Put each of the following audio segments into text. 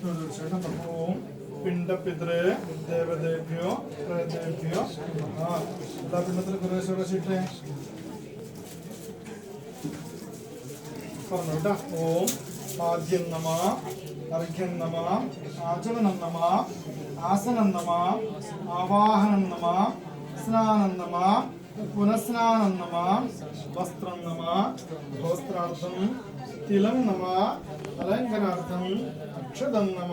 ओम पिंड पितृ देवदेभ्यो प्रदेभ्यो पिंडത്തിൽ കുറേശ്ശെ ഇട്ടേ പറഞ്ഞോട്ടാ. ഓം ആദ്യം നമ, അർഘ്യം നമ, ആചമനം നമ, ആസനം നമ, ആവാഹനം നമ, സ്നാനം നമ, പുനഃസ്നാനം നമ, വസ്ത്രം നമ, വസ്ത്രാർത്ഥം തിലം നമ, അലങ്കാരാർത്ഥം അക്ഷതം നമ,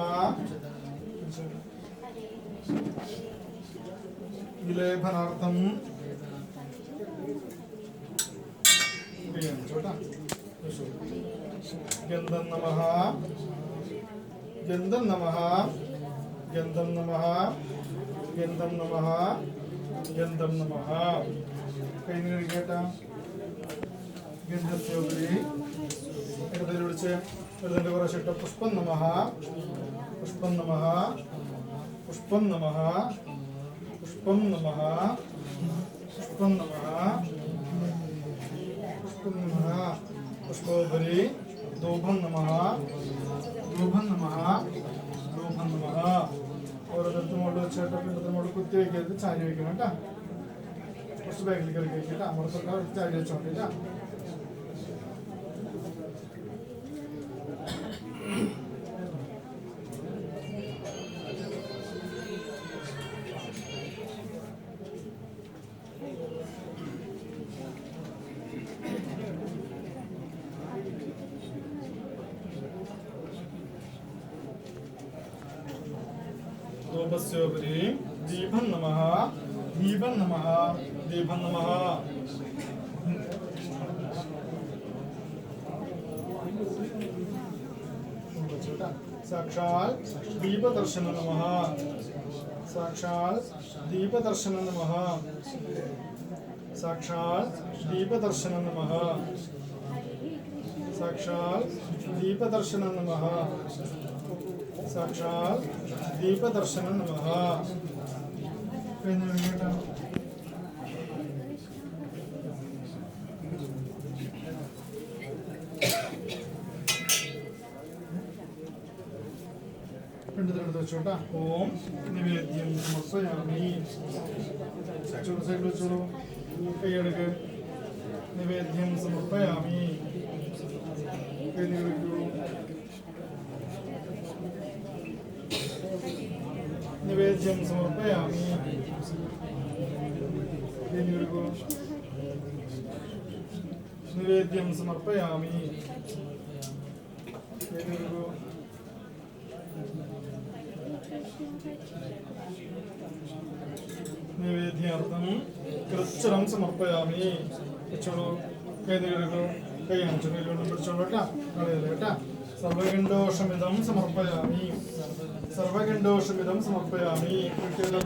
വിലേപനാർത്ഥം ഗന്ധം നമഃ, ഗന്ധം നമഃ, ഗന്ധം നമഃ, ഗന്ധം നമഃ, ഗന്ധം നമഃ. കൈ നീട്ടിക്കേട്ടാ. ഗന്ധസ്യോപരി ഇടതിൽ വിളിച്ച് ഇടതിന്റെ കുറച്ചിട്ട് പുഷ്പം നമഃ, പുഷ്പം നമഃ, പുഷ്പം നമഃ, പുഷ്പം നമഃ, പുഷ്പം നമഃ, പുഷ്പം നമഃ. പുഷ്പോപരി ധൂപം നമഃ, ധൂപം നമഃ, ധൂപം നമഃ. ഓരോരുത്തരും മുകളിൽ വെച്ചിട്ട് പിണ്ടത്തിന് മുകളിൽ കുത്തി വയ്ക്കരുത്, ചാരി വയ്ക്കണം കേട്ടാ. കുറച്ച് ബാഗിലേക്ക് ഇറക്കി വയ്ക്കട്ടാ. അമൃത്തൊക്കെ ചാരി വെച്ചോണ്ടില്ല. ധൂപസ്യോപരി ദീപം നമഃ, ദീപം നമഃ, ദീപം നമഃ. സാക്ഷാൽ ദീപദർശന നമഃ, സാക്ഷാൽ ദീപദർശന നമഃ, സാക്ഷാൽ ദീപദർശന നമഃ, സാക്ഷാൽ ദീപദർശന നമഃ, സാക്ഷാൽ ദീപദർശന നമഃ. പിണ്ടത്തിനെടുത്ത് വെച്ചോട്ടാ. ഓം നിവേദ്യം സമർപ്പയാമി. സൈഡിൽ വെച്ചോളൂ. കൈയെടുക്ക്. നിവേദ്യം സമർപ്പയാമി. കൈ നീടിക്കൂ. നിവേദ്യം സമർപ്പയാമി. നിവേദ്യം സമർപ്പയാമി. നിവേദ്യാർത്ഥം കൃച്ഛ്രം സമർപ്പയാമി. വെച്ചോളൂ. കൈ നീടിക്കൂ. കൈ അഞ്ചു കൈ കൊണ്ട് പിടിച്ചോളൂ കേട്ടാ. കളയല്ലേ കേട്ടാ. സർവഗണ്ഡോഷമിതം സമർപ്പയാമി. സർവഗണ്ഡോഷമിതം സമർപ്പയാമി. എല്ലാ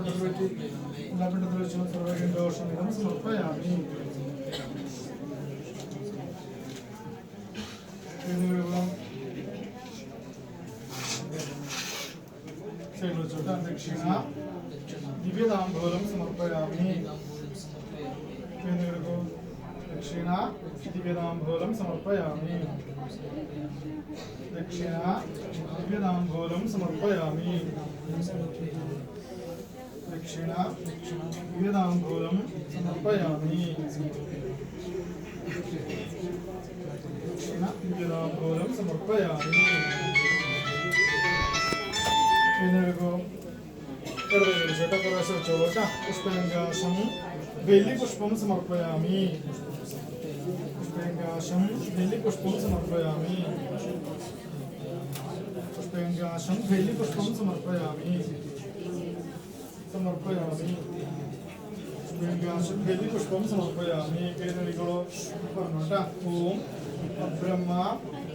പിണ്ടത്തിൽ വെച്ചു. സർവഗണ്ഡോഷമിതം സമർപ്പയാമി. സൈഡിൽ വെച്ചോട്ടാ. ദക്ഷിണ ദിവ്യതാംബൂലം സമർപ്പയാമി. ദക്ഷിണ ദിവ്യതാംബൂലം സമർപ്പയാമി. ദക്ഷിണ ദിവ്യതാംബൂലം സമർപ്പയാമി. ദക്ഷിണ ദിവ്യതാംബൂലം സമർപ്പയാമി. ദക്ഷിണ ദിവ്യതാംബൂലം സമർപ്പയാമി. പുഷ്പേങ്കാശം വെള്ളിപുഷ്പം സമർപ്പയാമി. പുഷ്പേങ്കാശം വെള്ളിപുഷ്പം സമർപ്പയാമി. പുഷ്പേങ്കാശം വെള്ളിപുഷ്പം സമർപ്പയാമി. സമർപ്പയാമി. പുഷ്പേങ്കാശം വെള്ളിപുഷ്പം സമർപ്പയാമി. കേരളികളോ പറഞ്ഞോട്ടാ. ഓം ബ്രഹ്മ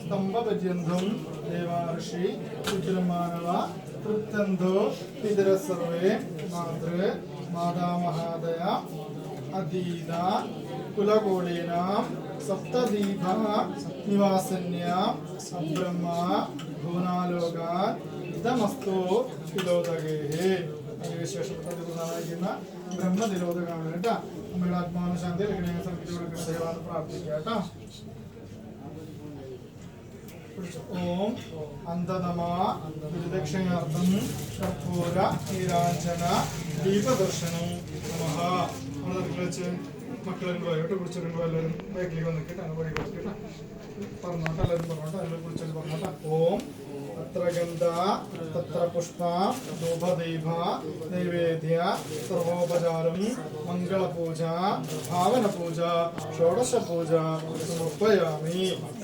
സ്തംഭപര്യന്തം ദേവാർഷി രുദ്രമാനവ തൃപ്തന്തോ പിതര സർവേ മാതൃ മാതാമഹാദയ അധീത കുലകോളീന സപ്തദീപ നിവാസന്യ അബ്രഹ്മ ഭുവനാലോകാൻ ഇതമസ്തോ തിലോദകേ. വിശേഷപ്പെട്ട പ്രധാനമായിരിക്കുന്ന ബ്രഹ്മതിലോദകാണ് കേട്ടാ. അമ്മയുടെ ആത്മാനുശാന്തി ലഗ്നം സമർപ്പിച്ചു കൊടുക്കുന്ന ദൈവമാണ് പ്രാർത്ഥിക്കുക കേട്ടോ. ഓം അന്തനമ ദക്ഷിണാർത്ഥം കർപ്പൂര നീരാഞ്ജന ദീപദർശനം നമഃ. നമ്മൾ നടക്കി വെച്ച് മക്കളും പോയിട്ട് കുടിച്ചിട്ടുണ്ട്. എല്ലാവരും ബാക്കിലേക്ക് വന്നിട്ട് അങ്ങനെ വഴി കൊടുത്തിട്ട് പറഞ്ഞോട്ടെ. എല്ലാവരും പറഞ്ഞോട്ടെ. എല്ലാവരും കുടിച്ചിട്ട് പറഞ്ഞോട്ടെ. ഓം തത്ര ഗന്ധ തത്ര പുഷ്പ ധൂപദീപ നൈവേദ്യ സർവോപചാരം മംഗളപൂജ ഭാവനപൂജ ഷോഡശപൂജ സമർപ്പയാമി.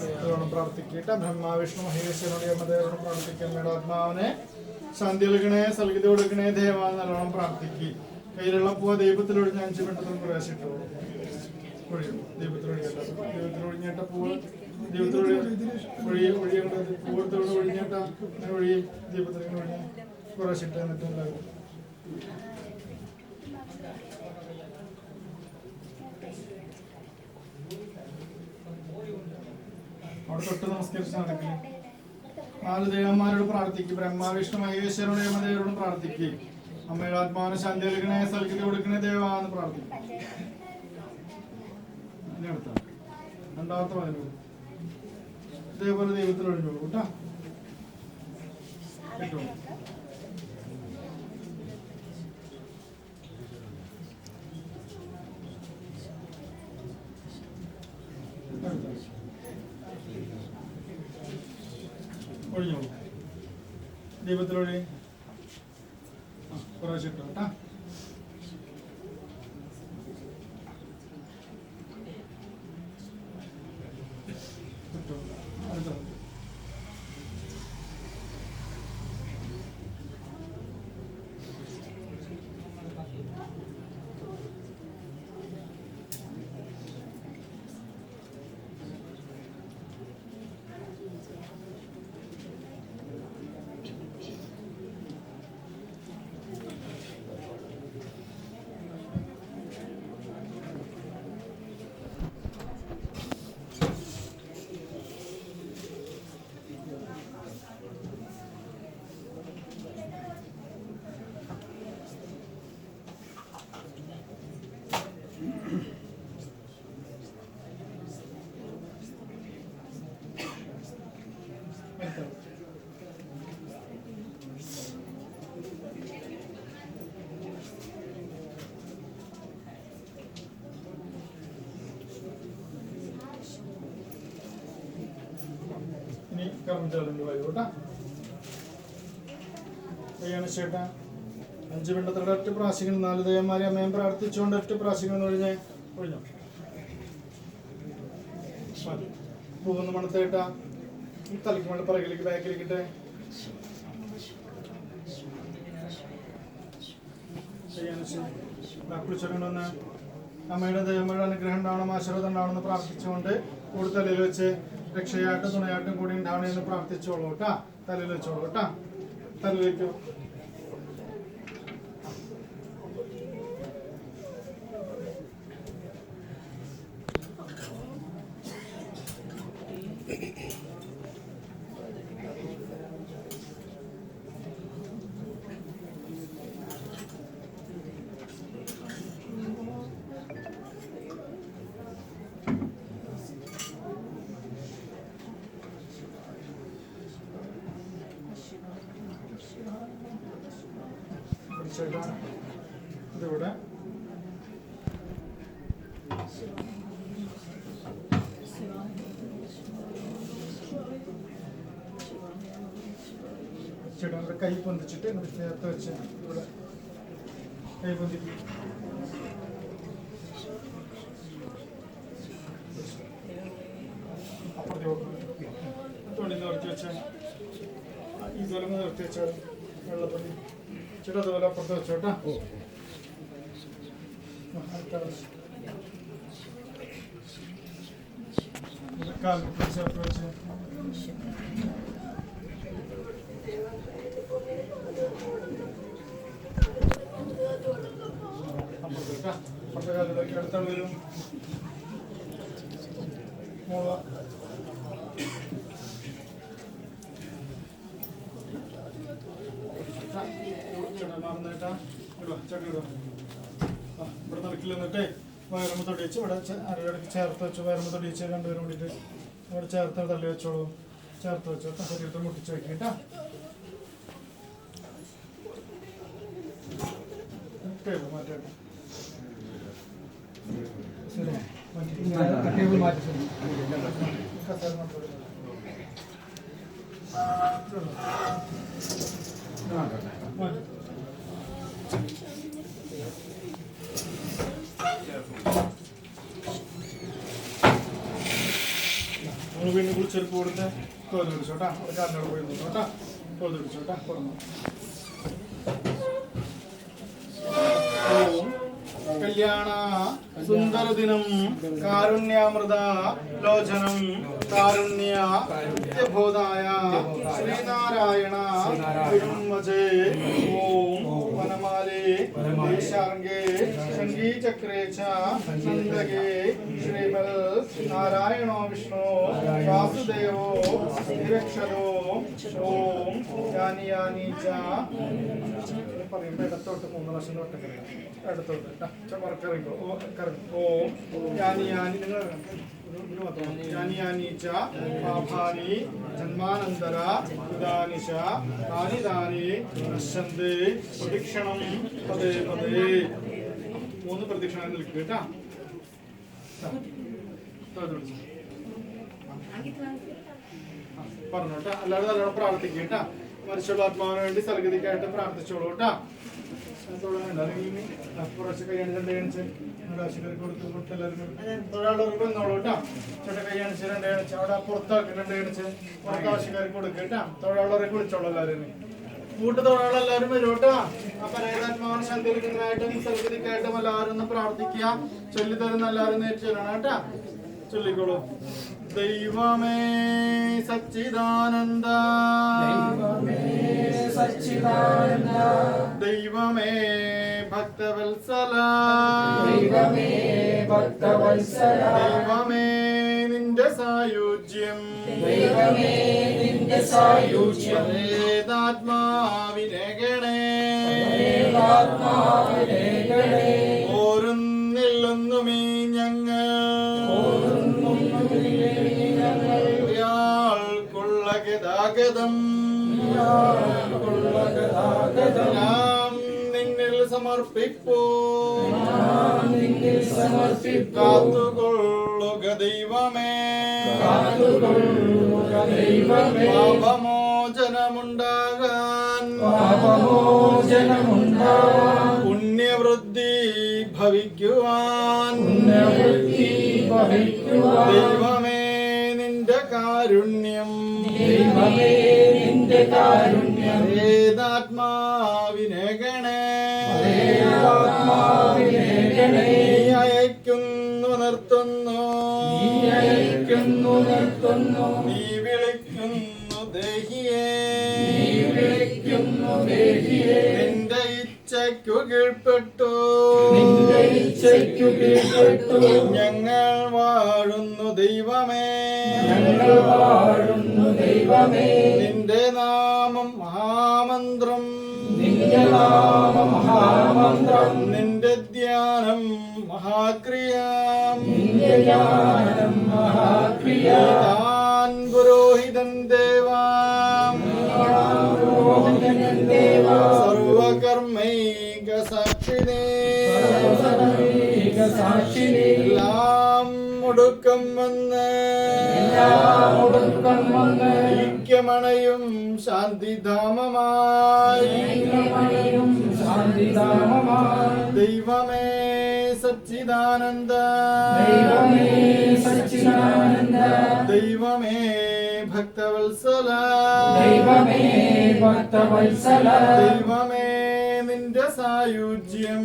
ഇതോണം പ്രാർത്ഥിക്കട്ടെ. ബ്രഹ്മ വിഷ്ണു മഹേശ്വരനോട് യമദേവനോട് പ്രാർത്ഥിക്കാൻ ആത്മാവിനെ ശാന്തി നൽകണേ, സൽഗതി കൊടുക്കണേ ദേവ നല്ലോണം പ്രാർത്ഥിക്ക്. കയ്യിലുള്ള പൂവ ദൈവത്തിലൊഴിഞ്ഞ 5 മിനിറ്റ് പ്രവേശിച്ചു ഒഴിയും. ദൈവത്തിലൊഴിഞ്ഞിട്ട പൂവ് പൂവത്തോട് ഒഴിഞ്ഞിട്ട ഒഴി ദീപത്തിൽ ഒഴിഞ്ഞ് കുറച്ചിട്ട് എന്നിട്ടുണ്ടാകും. അവിടെ തൊട്ട് നമസ്കരിച്ച് നടക്കില്ല. 4 ദേവന്മാരോട് പ്രാർത്ഥിക്കും. ബ്രഹ്മ വിഷ്ണു മഹേശ്വരനോട് യമദേവരോടും പ്രാർത്ഥിക്കും. അമ്മയുടെ ആത്മാവിനെ ശാന്തി നൽകണേ, സൽഗതി കൊടുക്കണേ ദേവാന്ന് പ്രാർത്ഥിക്കും. രണ്ടാമത്തെ പതിനോട് ഇതേപോലെ ദൈവത്തിൽ ഒഴിഞ്ഞോളൂ കേട്ടോ. കിട്ടും. ഒഴിഞ്ഞോളൂ. ദൈവത്തിലൊഴി കുറച്ച് ഇട്ടോ കേട്ടോ. ഇനി കർമ്മചാലന്റെ വഴി കേട്ടാ. ചേട്ടാ 5 മിനിറ്റത്തോടെ 8 പ്രാവശ്യങ്ങൾ 4 ദേവന്മാരെ അമ്മയും പ്രാർത്ഥിച്ചുകൊണ്ട് 8 പ്രാവശ്യങ്ങൾ ഒഴിഞ്ഞോ. പൂവൊന്ന് മണത്തേട്ടാ. തലയ്ക്ക് മണ പറകിലേക്ക് ബാക്കിലേക്കിട്ടെ. കുളിച്ചോണ്ടൊന്ന് അമ്മയുടെ ദേവന്മാരുടെ അനുഗ്രഹം ഉണ്ടാവണം, ആശീർവാദം ഉണ്ടാവണമെന്ന് പ്രാർത്ഥിച്ചുകൊണ്ട് കൂടുതൽ വെച്ച് രക്ഷയായിട്ടും തുണയായിട്ടും കൂടി ഉണ്ടാവണമെന്ന് പ്രാർത്ഥിച്ചോളൂ കേട്ടാ. തലയിൽ വെച്ചോളൂ കേട്ടാ. തലയിൽ വയ്ക്കൂ. ചേട്ടാ ഇതിവിടെ ചേട്ടാ നമ്മുടെ കൈ പൊന്തിച്ചിട്ട് ചേർത്ത് വെച്ച് ഇവിടെ കൈ പൊന്തിക്കും. അപ്പുറത്തെ തൊണ്ടി നിർത്തി വെച്ചാൽ ഇതുപോലെ നിർത്തി വെച്ചാൽ വെള്ളപ്പൊടി ചേട്ടാ അതുപോലെ അപ്പുറത്ത് വെച്ചോട്ടാ. കാൽക്കുട്ടി ചേർത്ത് വെച്ച് അപ്പുറത്തേക്കാ. അപ്പുറത്തെ കാലിലേക്ക് അടുത്താൾ വരും. ഇവിടെ നടക്കില്ല. എന്നിട്ടേ വയറുമ്പ് തൊടിച്ച് ഇവിടെ അരയിടക്ക് ചേർത്ത് വെച്ചു. വയറുമ്പ് തൊടിച്ച് രണ്ടുപേരും കൂടിയിട്ട് ഇവിടെ ചേർത്ത് തള്ളി വെച്ചോളൂ. ചേർത്ത് വെച്ചോട്ടാ, ശരീരത്തെ മുട്ടിച്ച് വെക്കിട്ടാ. മാറ്റേട്ടാ, ടേബിൾ മാറ്റി കസേര മാത്രം. വീണ്ടും കൂടി ചെരുപ്പ് കൊടുത്ത് തോല് പിടിച്ചോട്ടാ, അവിടെ കാലിനോട് പോയി നോക്കോട്ടാ, തോല് പിടിച്ചോട്ടാ. തുറന്നു. കല്യാണ സുന്ദരദിനം കാരുണ്യാമൃത ലോചനം കാരുണ്യ നിത്യബോധായ ശ്രീനാരായണ ഗുരുംവചേ ഓം വനമാലേ ദേശാംഗേ ശംഖീചക്രേ ച നന്ദകേ ശ്രീമൽ നാരായണോ വിഷ്ണു വാസുദേവോ നിരക്ഷരോ ഓം യാനി യാനി ച പറയുമ്പോൾ ഇടത്തോട്ട് 3 വർഷം തൊട്ടൊക്കെ ഇടത്തോട്ട് കറങ്ങോ. ഓം യാനി യാനി നിങ്ങൾ യാനി യാനി ച പാപാനി ജന്മാനന്തര ഇദാനിശ താനി താനി നശ്യന്തി പ്രദക്ഷിണം പദേ പദേ. 3 പ്രദക്ഷിണം നിൽക്കുക കേട്ടാ. പറഞ്ഞോട്ടാ, എല്ലാവരും നല്ലോണം പ്രാർത്ഥിക്കുക കേട്ടാ. മരിച്ചുള്ള ആത്മാവിന് വേണ്ടി സൽഗതിക്കായിട്ട് പ്രാർത്ഥിച്ചോളൂ കേട്ടാ. കുറച്ച് കൈയണിച്ച് 2 കണിച്ച് ആശുപത്രി കൊടുത്ത് എല്ലാവർക്കും തൊഴിലാളികൾക്ക് വന്നോളൂ കേട്ടാ. ചേട്ടാ കൈയണിച്ച് 2 കണിച്ച് അവിടെ പുറത്താക്കി 2 കണിച്ച് പുറത്ത് ആവശ്യക്കാർക്ക് കൊടുക്കുക കേട്ടാ. തൊഴിലാളികളെ വിളിച്ചോളൂ എല്ലാവരും. കൂട്ടുതൊഴിലാളെല്ലാവരും വരും കേട്ടാ. ആ പരേതാത്മാവിനെ ശാന്തിക്കുന്നതിനായിട്ടും സൽഗതിക്കായിട്ടും എല്ലാവരും ഒന്ന് പ്രാർത്ഥിക്കുക. ചൊല്ലിത്തരുന്ന എല്ലാവരും നേരിട്ട് ചൊല്ലണം കേട്ടാ. ചൊല്ലിക്കോളൂ. ദൈവമേ സച്ചിദാനന്ദ ദൈവമേ ഭക്തവത്സല ദൈവമേ നിന്റെ സായുജ്യം വേദാത്മാവിനെ ഗണേ ഓരുന്നില്ലൊന്നുമീ ഞങ്ങൾ ഗതാഗതം നാം നിന്നിൽ സമർപ്പിപ്പൂ. കാത്തുകൊള്ളുക ദൈവമേ, പാപമോചനമുണ്ടാകാൻ പുണ്യവൃദ്ധി ഭവിക്കുവാൻ ദൈവമേ നിന്റെ കാരുണ്യം വേദാത്മാവിനെ ഗണേ. നീ അയക്കുന്നു നിർത്തുന്നു, നീ വിളിക്കുന്നു ദേഹിയേ. നിന്റെ ഇച്ഛയ്ക്കു കീഴ്പ്പെട്ടു ഞങ്ങൾ വാഴുന്നു ദൈവമേ. നിന്റെ നാമം മഹാമന്ത്രം, നിന്റെ ധ്യാനം മഹാക്രിയാം. താൻ പുരോഹിതൻ ദേവാം സർവകർമ്മൈക സാക്ഷിനേ. എല്ലാം ഒടുക്കം വന്ന് ഐക്യമണയും ശാന്തിധാമമായി ദൈവമേ സച്ചിദാനന്ദ ദൈവമേ ഭക്തവത്സല ദൈവമേ നിന്റെ സായുജ്യം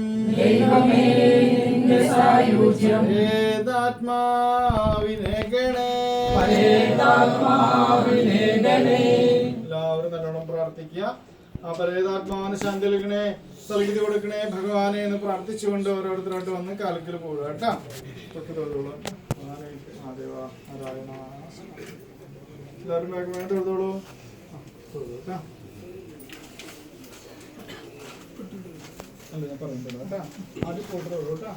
ഏതാത്മാവിനെ ഗണേ. എല്ലാവരും നല്ലോണം പ്രാർത്ഥിക്കുക. ആ പരേതാത്മാവിന് ശാന്തി നൽകണേ, സൽഗതി കൊടുക്കണേ ഭഗവാനെ എന്ന് പ്രാർത്ഥിച്ചുകൊണ്ട് ഓരോരുത്തരായിട്ട് വന്ന് കാലത്തിൽ പോവുക കേട്ടാ. തൊട്ട് തൊഴുതോളൂ. നാരായണ എല്ലാവരും വേഗം തൊഴുതോളൂ കേട്ടാ. അല്ല ഞാൻ പറയുന്നുണ്ടോ കേട്ടാ. ആദ്യം പോട്ട് തൊഴുതോ കേട്ടാ.